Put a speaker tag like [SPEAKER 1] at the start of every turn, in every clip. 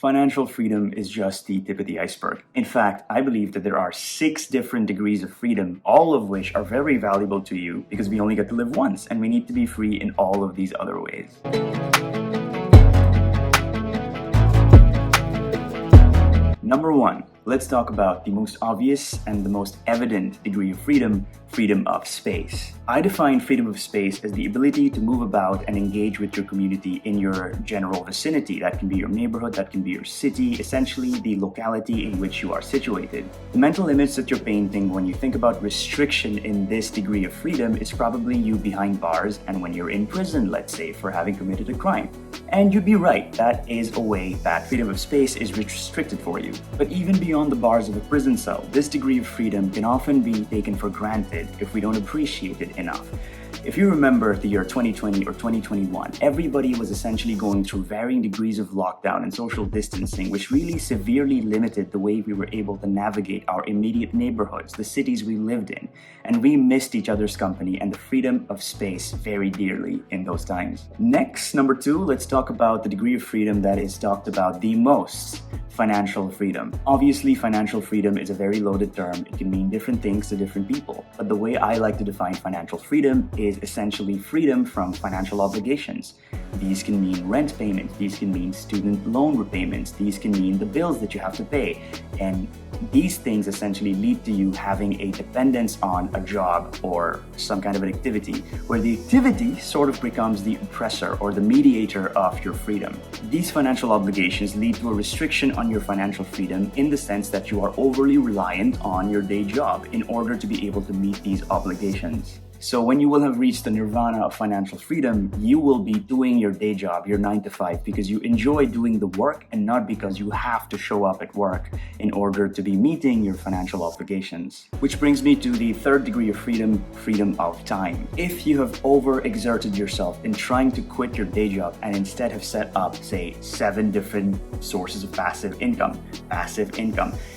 [SPEAKER 1] Financial freedom is just the tip of the iceberg. In fact, I believe that there are 6 different degrees of freedom, all of which are very valuable to you because we only get to live once and we need to be free in all of these other ways. Number 1, let's talk about the most obvious and the most evident degree of freedom, freedom of space. I define freedom of space as the ability to move about and engage with your community in your general vicinity. That can be your neighborhood, that can be your city, essentially the locality in which you are situated. The mental image that you're painting when you think about restriction in this degree of freedom is probably you behind bars and when you're in prison, let's say, for having committed a crime. And you'd be right, that is a way that freedom of space is restricted for you. But even beyond the bars of a prison cell, this degree of freedom can often be taken for granted if we don't appreciate it enough. If you remember the year 2020 or 2021, everybody was essentially going through varying degrees of lockdown and social distancing, which really severely limited the way we were able to navigate our immediate neighborhoods, the cities we lived in, and we missed each other's company and the freedom of space very dearly in those times. Next, number 2, let's talk about the degree of freedom that is talked about the most. Financial freedom. Obviously, financial freedom is a very loaded term. It can mean different things to different people. But the way I like to define financial freedom is essentially freedom from financial obligations. These can mean rent payments, these can mean student loan repayments, these can mean the bills that you have to pay. And these things essentially lead to you having a dependence on a job or some kind of an activity, where the activity sort of becomes the oppressor or the mediator of your freedom. These financial obligations lead to a restriction on your financial freedom in the sense that you are overly reliant on your day job in order to be able to meet these obligations. So when you will have reached the nirvana of financial freedom, you will be doing your day job, your 9 to 5, because you enjoy doing the work and not because you have to show up at work in order to be meeting your financial obligations. Which brings me to the 3rd degree of freedom, freedom of time. If you have overexerted yourself in trying to quit your day job and instead have set up, say, 7 different sources of passive income,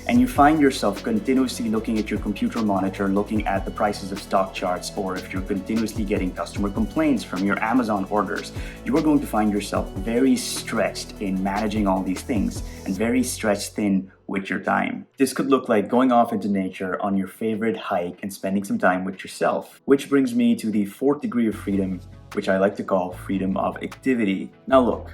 [SPEAKER 1] and you find yourself continuously looking at your computer monitor, looking at the prices of stock charts, or if you're continuously getting customer complaints from your Amazon orders, you are going to find yourself very stretched in managing all these things and very stretched thin with your time. This could look like going off into nature on your favorite hike and spending some time with yourself. Which brings me to the 4th degree of freedom, which I like to call freedom of activity. Now look,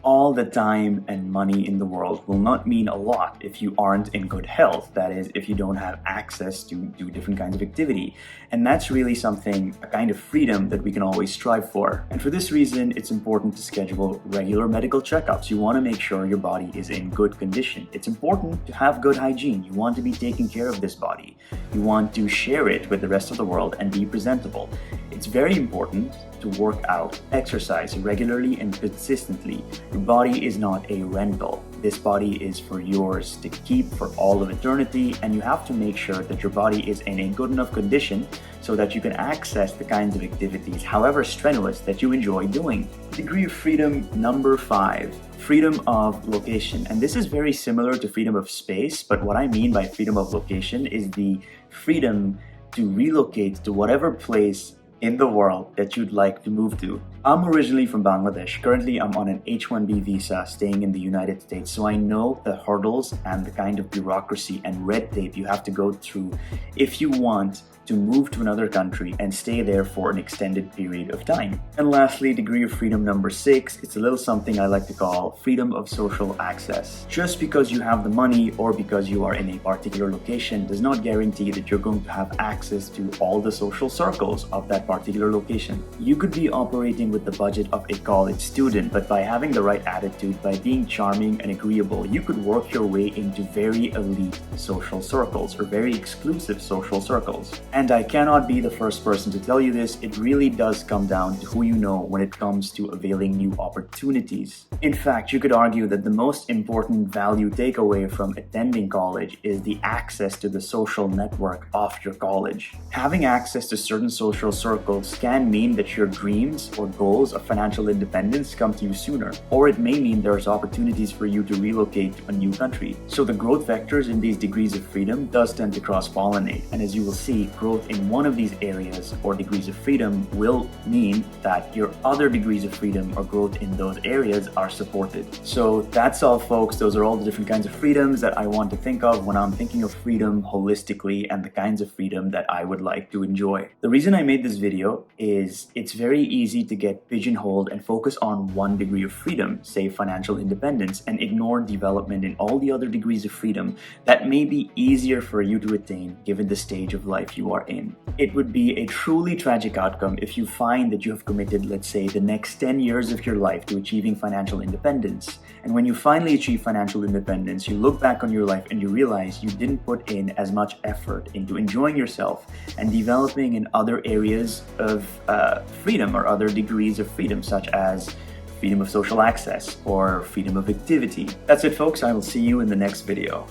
[SPEAKER 1] all the time and money in the world will not mean a lot if you aren't in good health. That is, if you don't have access to do different kinds of activity. And that's really something, a kind of freedom that we can always strive for. And for this reason, it's important to schedule regular medical checkups. You want to make sure your body is in good condition. It's important to have good hygiene. You want to be taking care of this body. You want to share it with the rest of the world and be presentable. It's very important to work out, exercise regularly and consistently. Your body is not a rental. This body is for yours to keep for all of eternity, and you have to make sure that your body is in a good enough condition so that you can access the kinds of activities, however strenuous, that you enjoy doing. Degree of freedom number 5. Freedom of location. And this is very similar to freedom of space, but what I mean by freedom of location is the freedom to relocate to whatever place in the world that you'd like to move to. I'm originally from Bangladesh. Currently, I'm on an H-1B visa staying in the United States, so I know the hurdles and the kind of bureaucracy and red tape you have to go through if you want to move to another country and stay there for an extended period of time. And lastly, degree of freedom number 6, it's a little something I like to call freedom of social access. Just because you have the money or because you are in a particular location does not guarantee that you're going to have access to all the social circles of that particular location. You could be operating with the budget of a college student, but by having the right attitude, by being charming and agreeable, you could work your way into very elite social circles or very exclusive social circles. And I cannot be the first person to tell you this, it really does come down to who you know when it comes to availing new opportunities. In fact, you could argue that the most important value takeaway from attending college is the access to the social network of your college. Having access to certain social circles can mean that your dreams or goals of financial independence come to you sooner, or it may mean there's opportunities for you to relocate to a new country. So the growth vectors in these degrees of freedom does tend to cross-pollinate, and as you will see, growth in one of these areas or degrees of freedom will mean that your other degrees of freedom or growth in those areas are supported. So that's all, folks. Those are all the different kinds of freedoms that I want to think of when I'm thinking of freedom holistically and the kinds of freedom that I would like to enjoy. The reason I made this video is it's very easy to get pigeonholed and focus on one degree of freedom, say financial independence, and ignore development in all the other degrees of freedom that may be easier for you to attain given the stage of life you are in. It would be a truly tragic outcome if you find that you have committed, let's say, the next 10 years of your life to achieving financial independence. And when you finally achieve financial independence, you look back on your life and you realize you didn't put in as much effort into enjoying yourself and developing in other areas of freedom or other degrees of freedom, such as freedom of social access or freedom of activity. That's it, folks. I will see you in the next video.